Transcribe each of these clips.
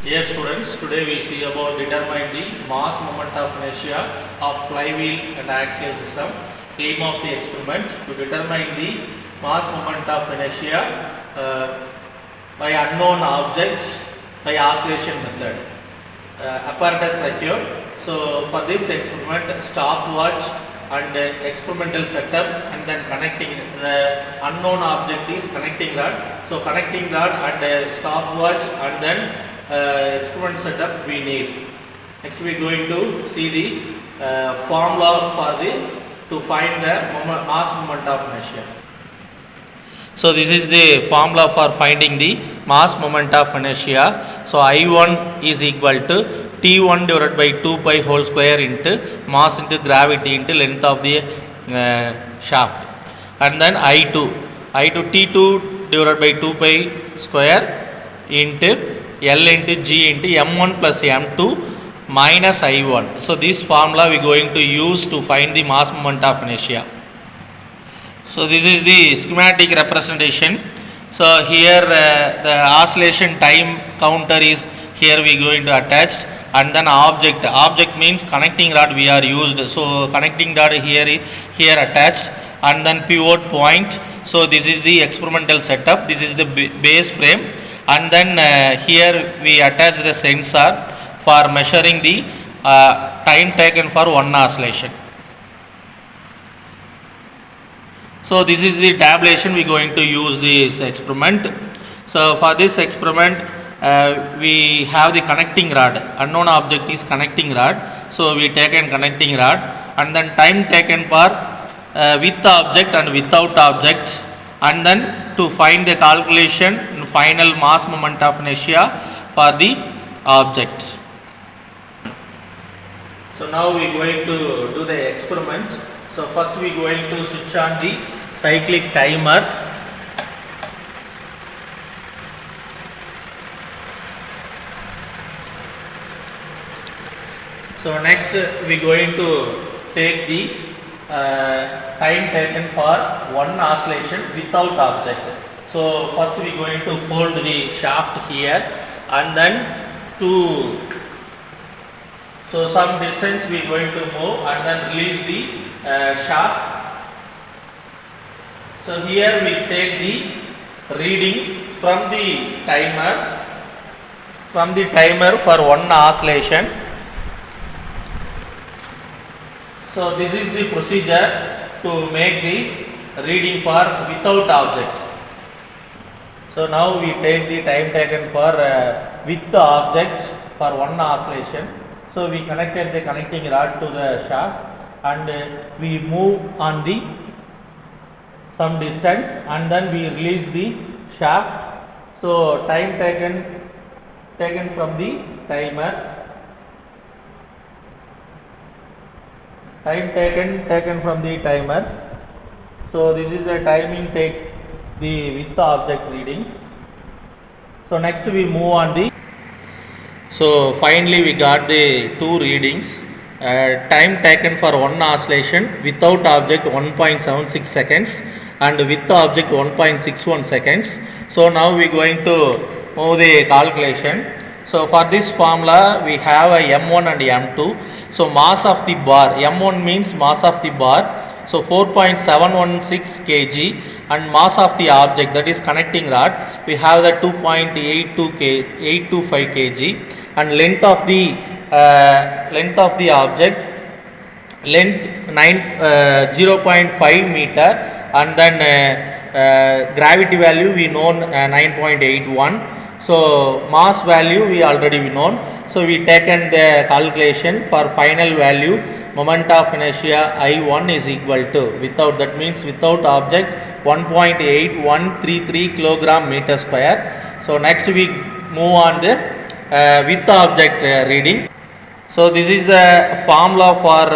Yes students, today we see about determine the mass moment of inertia of flywheel and axial system. Aim of the experiment to determine the mass moment of inertia by unknown objects by oscillation method. Apparatus required. So for this experiment, stopwatch and experimental setup, and then connecting the unknown object is connecting rod. So connecting rod and stopwatch and then experiment setup we need. Next we are going to see the formula for the to find the mass moment of inertia. So this is the formula for finding the mass moment of inertia. So I1 is equal to T1 divided by 2 pi whole square into mass into gravity into length of the shaft, and then I2 T2 divided by 2 pi square into L into G into M1 plus M2 minus I1. So this formula we are going to use to find the mass moment of inertia. So this is the schematic representation. So here the oscillation time counter is here we going to attached, and then object means connecting rod we are used. So connecting rod here attached, and then pivot point. So this is the experimental setup. This is the base frame, and then here we attach the sensor for measuring the time taken for one oscillation. So this is the tabulation we are going to use this experiment. So for this experiment we have the connecting rod. Unknown object is connecting rod. So we taken connecting rod, and then time taken for with object and without object, and then to find the calculation final mass moment of inertia for the objects. So now we are going to do the experiment. So first we are going to switch on the cyclic timer. So next we are going to take the time taken for one oscillation without object. So first we are going to hold the shaft here, and then so some distance we are going to move and then release the shaft. So here we take the reading from the timer for one oscillation. So this is the procedure to make the reading for without object. So now we take the time taken for with the object for one oscillation. So we connected the connecting rod to the shaft, and we move on the some distance, and then we release the shaft. So time taken from the timer. Time taken from the timer. So this is the timing take the with the object reading. So next we move on the. So finally we got the two readings. Time taken for one oscillation without object 1.76 seconds and with the object 1.61 seconds. So now we are going to move the calculation. So for this formula we have a M1 and M2. So mass of the bar, M1 means mass of the bar, so 4.716 kg, and mass of the object, that is connecting rod, we have the 825 kg, and length of the object, length 0.5 meter, and then gravity value we known 9.81. So mass value we already known. So we taken the calculation for final value moment of inertia I1 is equal to without, that means without object 1.8133 kilogram meter square. So next we move on the with the object reading. So this is the formula for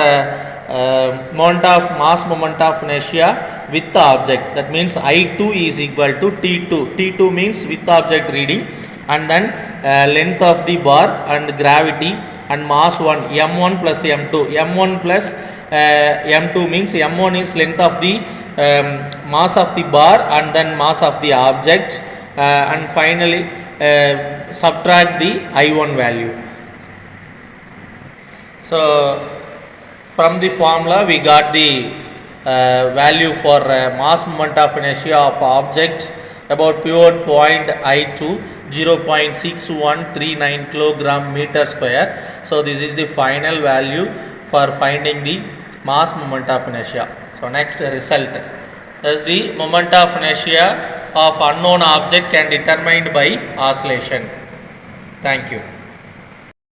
mass moment of inertia with the object, that means I2 is equal to T2 means with object reading, and then length of the bar and gravity and mass 1 M1 plus M2 plus M2 means M1 is length of the mass of the bar and then mass of the object, and finally subtract the I1 value. So from the formula we got the value for mass moment of inertia of objects about pivot point I2 0.6139 kilogram meter square. So this is the final value for finding the mass moment of inertia. So next result is the moment of inertia of unknown object can determined by oscillation. Thank you.